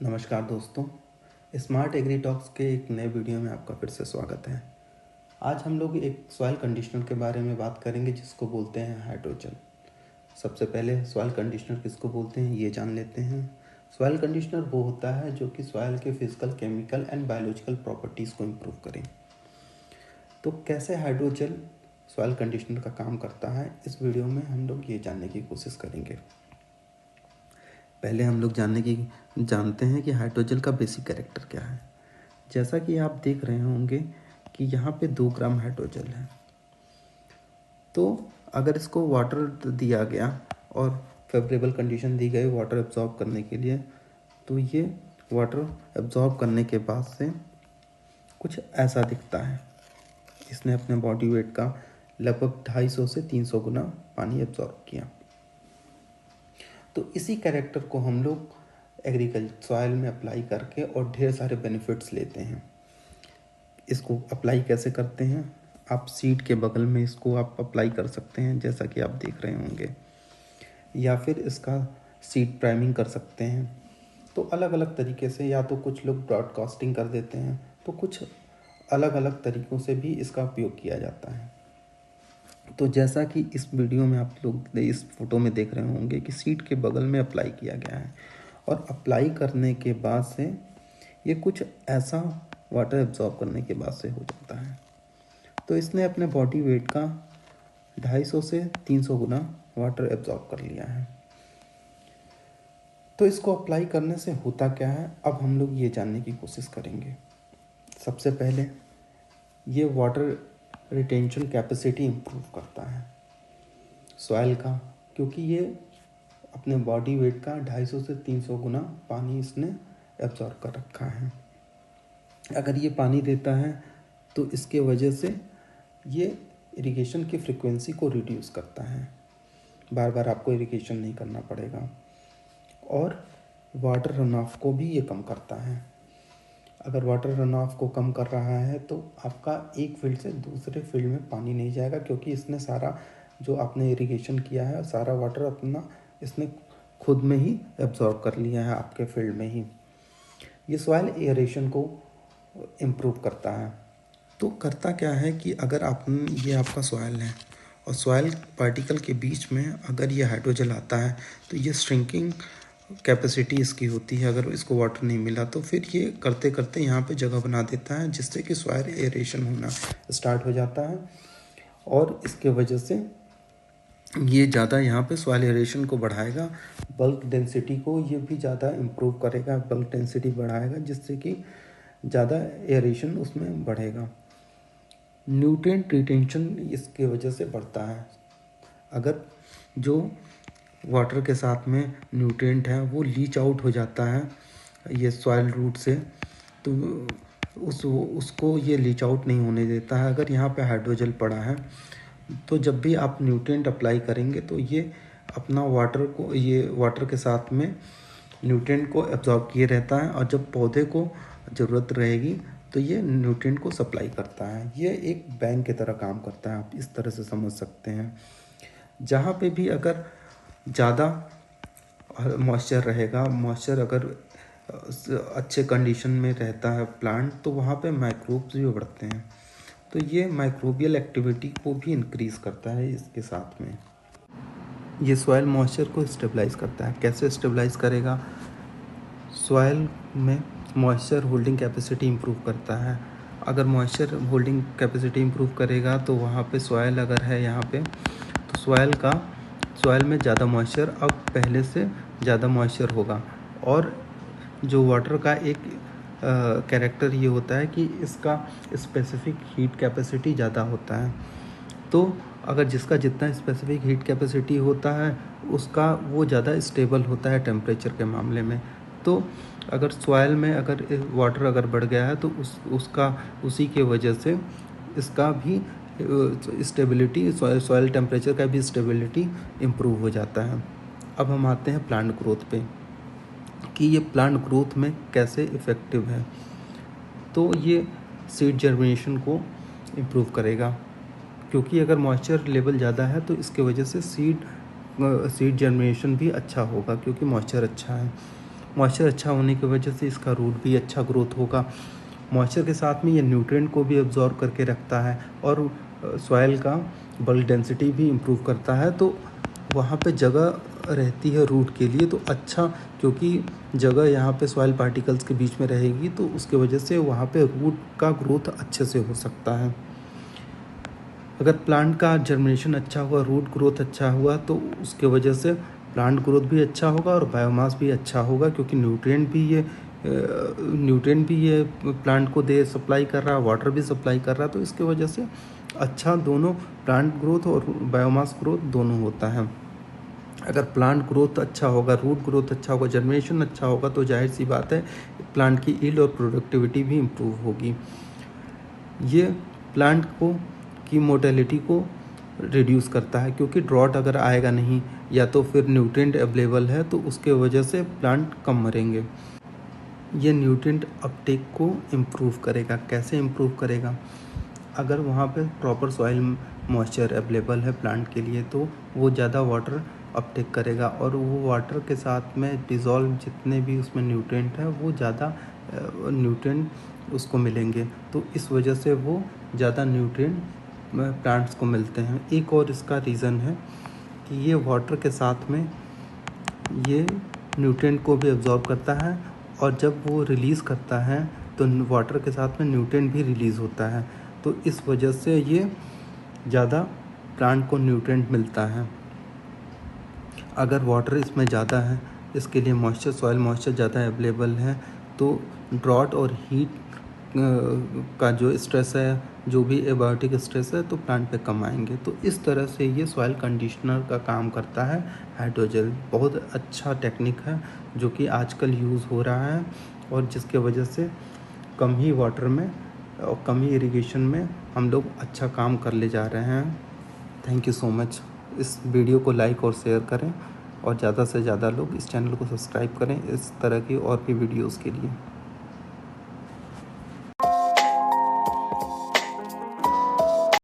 नमस्कार दोस्तों, smart agree talks के एक नए वीडियो में आपका फिर से स्वागत है। आज हम लोग एक सॉइल कंडीशनर के बारे में बात करेंगे जिसको बोलते हैं हाइड्रोजन। सबसे पहले सॉइल कंडीशनर किसको बोलते हैं ये जान लेते हैं। सॉइल कंडीशनर वो होता है जो कि सॉइल के physical, chemical and biological properties को इम्प्रूव करें। तो कैसे हाइड्रोजन सॉइल कंडीशनर का काम करता है, इस वीडियो में हम लोग ये जानने की कोशिश करेंगे। पहले हम लोग जानते हैं कि हाइड्रोजन का बेसिक कैरेक्टर क्या है। जैसा कि आप देख रहे होंगे कि यहाँ पे 2 ग्राम हाइड्रोजन है। तो अगर इसको वाटर दिया गया और फेवरेबल कंडीशन दी गई वाटर एब्जॉर्ब करने के लिए, तो ये वाटर एब्जॉर्ब करने के बाद से कुछ ऐसा दिखता है। इसने अपने बॉडी वेट का लगभग 250 से 300 गुना पानी एब्जॉर्ब किया। तो इसी कैरेक्टर को हम लोग एग्रीकल्चर सॉइल में अप्लाई करके और ढेर सारे बेनिफिट्स लेते हैं। इसको अप्लाई कैसे करते हैं? आप सीड के बगल में इसको आप अप्लाई कर सकते हैं, जैसा कि आप देख रहे होंगे, या फिर इसका सीड प्राइमिंग कर सकते हैं। तो अलग अलग तरीके से, या तो कुछ लोग ब्रॉडकास्टिंग कर देते हैं, तो कुछ अलग अलग तरीक़ों से भी इसका उपयोग किया जाता है। तो जैसा कि इस वीडियो में आप लोग इस फोटो में देख रहे होंगे कि सीट के बगल में अप्लाई किया गया है, और अप्लाई करने के बाद से ये कुछ ऐसा वाटर एब्जॉर्ब करने के बाद से हो जाता है। तो इसने अपने बॉडी वेट का 250 से 300 गुना वाटर एब्जॉर्ब कर लिया है। तो इसको अप्लाई करने से होता क्या है, अब हम लोग ये जानने की कोशिश करेंगे। सबसे पहले ये वाटर रिटेंशन कैपेसिटी इम्प्रूव करता है सॉइल का, क्योंकि ये अपने बॉडी वेट का 250 से 300 गुना पानी इसने एब्जॉर्ब कर रखा है। अगर ये पानी देता है तो इसके वजह से ये इरिगेशन की फ्रीक्वेंसी को रिड्यूस करता है, बार बार आपको इरिगेशन नहीं करना पड़ेगा, और वाटर रन ऑफ को भी ये कम करता है। अगर वाटर रन ऑफ को कम कर रहा है तो आपका एक फील्ड से दूसरे फील्ड में पानी नहीं जाएगा, क्योंकि इसने सारा जो आपने इरिगेशन किया है सारा वाटर अपना इसने खुद में ही एब्जॉर्ब कर लिया है आपके फील्ड में ही। ये सॉइल एयरेशन को इम्प्रूव करता है। तो करता क्या है कि अगर ये आपका सॉइल है और सॉइल पार्टिकल के बीच में अगर ये हाइड्रोजन आता है तो ये श्रिंकिंग कैपेसिटी इसकी होती है। अगर इसको वाटर नहीं मिला तो फिर ये करते करते यहाँ पे जगह बना देता है, जिससे कि सॉइल एयरेशन होना स्टार्ट हो जाता है, और इसके वजह से ये ज़्यादा यहाँ पे सॉइल एयरेशन को बढ़ाएगा। बल्क डेंसिटी को ये भी ज़्यादा इम्प्रूव करेगा, बल्क डेंसिटी बढ़ाएगा, जिससे कि ज़्यादा एयरेशन उसमें बढ़ेगा। न्यूट्रिएंट रिटेंशन इसके वजह से बढ़ता है। अगर जो वाटर के साथ में न्यूट्रिएंट है वो लीच आउट हो जाता है ये सॉइल रूट से, तो उसको ये लीच आउट नहीं होने देता है। अगर यहाँ पे हाइड्रोजन पड़ा है तो जब भी आप न्यूट्रिएंट अप्लाई करेंगे तो ये अपना वाटर के साथ में न्यूट्रिएंट को एब्जॉर्ब किए रहता है, और जब पौधे को ज़रूरत रहेगी तो ये न्यूट्रिएंट को सप्लाई करता है। ये एक बैंक की तरह काम करता है, आप इस तरह से समझ सकते हैं। जहाँ पे भी अगर ज़्यादा मॉइस्चर रहेगा, मॉइस्चर अगर अच्छे कंडीशन में रहता है प्लांट, तो वहाँ पे माइक्रोब्स भी बढ़ते हैं। तो ये माइक्रोबियल एक्टिविटी को भी इंक्रीज़ करता है इसके साथ में। ये सॉइल मॉइस्चर को स्टेबलाइज करता है। कैसे स्टेबलाइज करेगा? सॉइल में मॉइस्चर होल्डिंग कैपेसिटी इम्प्रूव करता है। अगर मॉइस्चर होल्डिंग कैपेसिटी इम्प्रूव करेगा तो वहाँ पे सॉइल अगर है यहाँ पे, तो सॉइल में ज़्यादा मॉइस्चर, अब पहले से ज़्यादा मॉइस्चर होगा। और जो वाटर का एक कैरेक्टर ये होता है कि इसका स्पेसिफिक हीट कैपेसिटी ज़्यादा होता है। तो अगर जिसका जितना स्पेसिफिक हीट कैपेसिटी होता है उसका वो ज़्यादा स्टेबल होता है टेम्परेचर के मामले में। तो अगर सॉइल में अगर वाटर अगर बढ़ गया है तो उसी के वजह से इसका भी स्टेबिलिटी, सॉइल टेम्परेचर का भी स्टेबिलिटी इम्प्रूव हो जाता है। अब हम आते हैं प्लांट ग्रोथ पे कि ये प्लांट ग्रोथ में कैसे इफ़ेक्टिव है। तो ये सीड जर्मिनेशन को इम्प्रूव करेगा, क्योंकि अगर मॉइस्चर लेवल ज़्यादा है तो इसके वजह से सीड जर्मिनेशन भी अच्छा होगा, क्योंकि मॉइस्चर अच्छा है। मॉइस्चर अच्छा होने की वजह से इसका रूट भी अच्छा ग्रोथ होगा। मॉइस्चर के साथ में ये न्यूट्रिएंट को भी एब्जॉर्ब करके रखता है और सॉइल का बल्क डेंसिटी भी इम्प्रूव करता है। तो वहाँ पे जगह रहती है रूट के लिए तो अच्छा, क्योंकि जगह यहाँ पे सॉइल पार्टिकल्स के बीच में रहेगी तो उसके वजह से वहाँ पे रूट का ग्रोथ अच्छे से हो सकता है। अगर प्लांट का जर्मिनेशन अच्छा हुआ, रूट ग्रोथ अच्छा हुआ, तो उसके वजह से प्लांट ग्रोथ भी अच्छा होगा और बायोमास भी अच्छा होगा, क्योंकि न्यूट्रिएंट भी ये प्लांट को सप्लाई कर रहा है, वाटर भी सप्लाई कर रहा है। तो इसके वजह से अच्छा दोनों प्लांट ग्रोथ और बायोमास ग्रोथ दोनों होता है। अगर प्लांट ग्रोथ अच्छा होगा, रूट ग्रोथ अच्छा होगा, जर्मिनेशन अच्छा होगा, तो जाहिर सी बात है प्लांट की यील्ड और प्रोडक्टिविटी भी इम्प्रूव होगी। ये प्लांट की मोर्टेलिटी को रिड्यूस करता है, क्योंकि ड्रॉट अगर आएगा नहीं या तो फिर न्यूट्रिएंट अवेलेबल है तो उसके वजह से प्लांट कम मरेंगे। ये न्यूट्रिएंट अपटेक को इम्प्रूव करेगा। कैसे इम्प्रूव करेगा? अगर वहाँ पे प्रॉपर सॉइल मॉइस्चर अवेलेबल है प्लांट के लिए तो वो ज़्यादा वाटर अपटेक करेगा और वो वाटर के साथ में डिज़ोल्व जितने भी उसमें न्यूट्रिएंट है वो ज़्यादा न्यूट्रिएंट उसको मिलेंगे। तो इस वजह से वो ज़्यादा न्यूट्रिएंट प्लांट्स को मिलते हैं। एक और इसका रीज़न है कि ये वाटर के साथ में ये न्यूट्रिएंट को भी एब्जॉर्ब करता है और जब वो रिलीज़ करता है तो वाटर के साथ में न्यूट्रिएंट भी रिलीज़ होता है। तो इस वजह से ये ज़्यादा प्लांट को न्यूट्रिएंट मिलता है। अगर वाटर इसमें ज़्यादा है, इसके लिए मॉइस्चर, सॉइल मॉइस्चर ज़्यादा अवेलेबल है, तो ड्रॉट और हीट का जो स्ट्रेस है, जो भी एबायोटिक स्ट्रेस है, तो प्लांट पे कम आएंगे। तो इस तरह से ये सॉइल कंडीशनर का काम करता है। हाइड्रोजेल बहुत अच्छा टेक्निक है जो कि आजकल यूज़ हो रहा है और जिसके वजह से कम ही वाटर में और कम ही इरिगेशन में हम लोग अच्छा काम कर ले जा रहे हैं। Thank you so much. इस वीडियो को लाइक और शेयर करें और ज़्यादा से ज़्यादा लोग इस चैनल को सब्सक्राइब करें इस तरह की और भी वीडियोज़ के लिए।